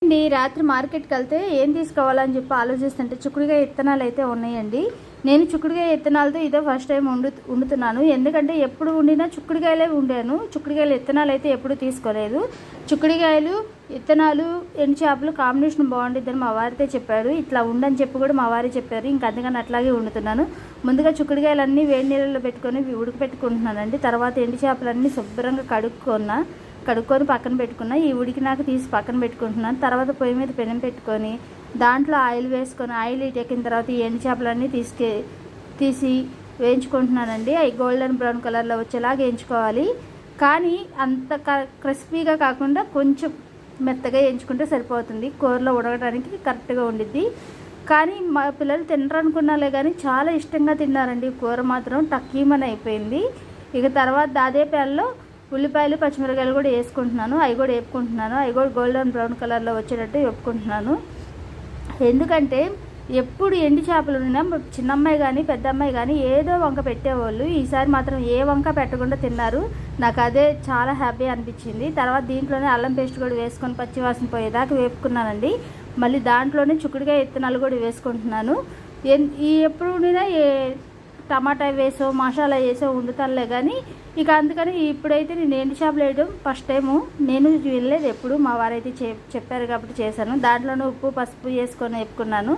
అండి రాత్రి మార్కెట్కి వెళ్తే ఏం తీసుకోవాలని చెప్పి ఆలోచిస్తుంటే చిక్కుడుకాయ విత్తనాలు అయితే ఉన్నాయండి. నేను చిక్కుడుకాయ విత్తనాలతో ఇదే ఫస్ట్ టైం వండుతున్నాను. ఎందుకంటే ఎప్పుడు వండినా చిక్కుడుకాయలే వండాను. చిక్కుడుకాయలు విత్తనాలు అయితే ఎప్పుడు తీసుకోలేదు. చిక్కుడుకాయలు విత్తనాలు ఎండు చేపలు కాంబినేషన్ బాగుండిద్దని మా వారితో చెప్పారు. ఇట్లా ఉండని చెప్పి కూడా మా వారే చెప్పారు. ఇంక అందుకని అట్లాగే వండుతున్నాను. ముందుగా చిక్కుడుకాయలన్నీ వేడి నీళ్ళలో పెట్టుకొని ఉడకపెట్టుకుంటున్నానండి. తర్వాత ఎండు చేపలన్నీ శుభ్రంగా కడుక్కొని పక్కన పెట్టుకున్నా. ఈ ఉడికినాక తీసి పక్కన పెట్టుకుంటున్నాను. తర్వాత పొయ్యి మీద పెనం పెట్టుకొని దాంట్లో ఆయిల్ వేసుకొని ఆయిల్ ఎక్కిన తర్వాత ఈ ఎండు చేపలన్నీ తీసి వేయించుకుంటున్నానండి. అవి గోల్డెన్ బ్రౌన్ కలర్లో వచ్చేలాగా వేయించుకోవాలి. కానీ అంత క్రిస్పీగా కాకుండా కొంచెం మెత్తగా వేయించుకుంటే సరిపోతుంది. కూరలో ఉడకడానికి కరెక్ట్గా ఉండిద్ది. కానీ మా పిల్లలు తినరనుకున్నాలే కానీ చాలా ఇష్టంగా తిన్నారండి. కూర మాత్రం టక్కీమని అయిపోయింది. ఇక తర్వాత అదే ప్యాన్లో ఉల్లిపాయలు పచ్చిమిరకాయలు కూడా వేసుకుంటున్నాను. అవి కూడా వేపుకుంటున్నాను. అవి కూడా గోల్డెన్ బ్రౌన్ కలర్లో వచ్చేటట్టు వేపుకుంటున్నాను. ఎందుకంటే ఎప్పుడు ఎండు చేపలు ఉన్నా చిన్నమ్మాయి కానీ పెద్ద అమ్మాయి కానీ ఏదో వంక పెట్టేవాళ్ళు. ఈసారి మాత్రం ఏ వంక పెట్టకుండా తిన్నారు. నాకు అదే చాలా హ్యాపీ అనిపించింది. తర్వాత దీంట్లోనే అల్లం పేస్ట్ కూడా వేసుకొని పచ్చివాసన పోయేదాకా వేపుకున్నానండి. మళ్ళీ దాంట్లోనే చిక్కుడుకాయ విత్తనాలు కూడా వేసుకుంటున్నాను. ఎప్పుడు ఉండినా టమాటా వేసో మసాలా వేసో వండుతానులే కానీ ఇక అందుకని ఇప్పుడైతే నేను ఎండు చేపలు వేయడం ఫస్ట్ టైము. నేను వెళ్ళలేదు ఎప్పుడు, మా వారైతే చెప్పారు కాబట్టి చేశాను. దాంట్లోనే ఉప్పు పసుపు వేసుకొని వేపుకున్నాను.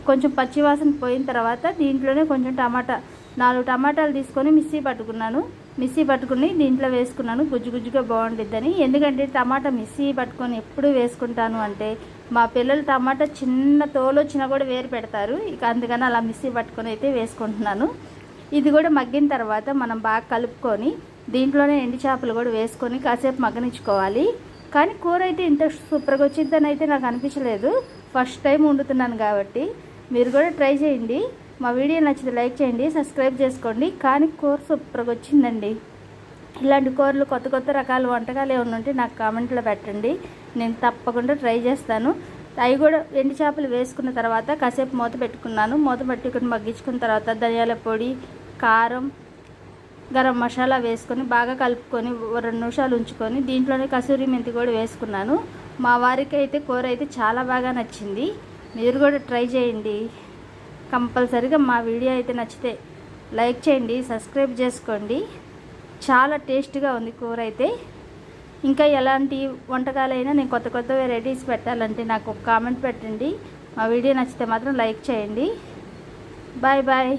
కొంచెం పచ్చివాసన పోయిన తర్వాత దీంట్లోనే కొంచెం 4 టమాటాలు తీసుకొని మిక్సీ పట్టుకుని దీంట్లో వేసుకున్నాను. గుజ్జుగా బాగుండిద్దని. ఎందుకంటే టమాటా మిక్సీ పట్టుకొని ఎప్పుడు వేసుకుంటాను అంటే మా పిల్లలు టమాటా చిన్న తోలు వచ్చినా కూడా వేరు పెడతారు. ఇక అందుకని అలా మిక్సీ పట్టుకొని అయితే వేసుకుంటున్నాను. ఇది కూడా మగ్గిన తర్వాత మనం బాగా కలుపుకొని దీంట్లోనే ఎండు చేపలు కూడా వేసుకొని కాసేపు మగ్గనిచ్చుకోవాలి. కానీ కూర అయితే ఇంత సూపర్గా వచ్చిందని అయితే నాకు అనిపించలేదు. ఫస్ట్ టైం వండుతున్నాను కాబట్టి మీరు కూడా ట్రై చేయండి. మా వీడియో నచ్చితే లైక్ చేయండి, సబ్స్క్రైబ్ చేసుకోండి. కానీ కూర సూపర్గా వచ్చిందండి. ఇలాంటి కూరలు కొత్త రకాల వంటకాలు ఏమైనా ఉంటే నాకు కామెంట్లో పెట్టండి. నేను తప్పకుండా ట్రై చేస్తాను. అవి కూడా ఎండు చేపలు వేసుకున్న తర్వాత కాసేపు మూత పెట్టుకున్నాను. మూత పెట్టుకుని మగ్గించుకున్న తర్వాత ధనియాల పొడి, కారం, గరం మసాలా వేసుకొని బాగా కలుపుకొని 2 నిమిషాలు ఉంచుకొని దీంట్లోనే కసూరి మెంతి కూడా వేసుకున్నాను. మా వారికి అయితే కూర అయితే చాలా బాగా నచ్చింది. మీరు కూడా ట్రై చేయండి. కంపల్సరీగా మా వీడియో అయితే నచ్చితే లైక్ చేయండి, సబ్స్క్రైబ్ చేసుకోండి. చాలా టేస్ట్గా ఉంది కూర అయితే. ఇంకా ఎలాంటి వంటకాలైనా నేను కొత్త వెరైటీస్ పెట్టాలంటే నాకు ఒక కామెంట్ పెట్టండి. మా వీడియో నచ్చితే మాత్రం లైక్ చేయండి. బాయ్.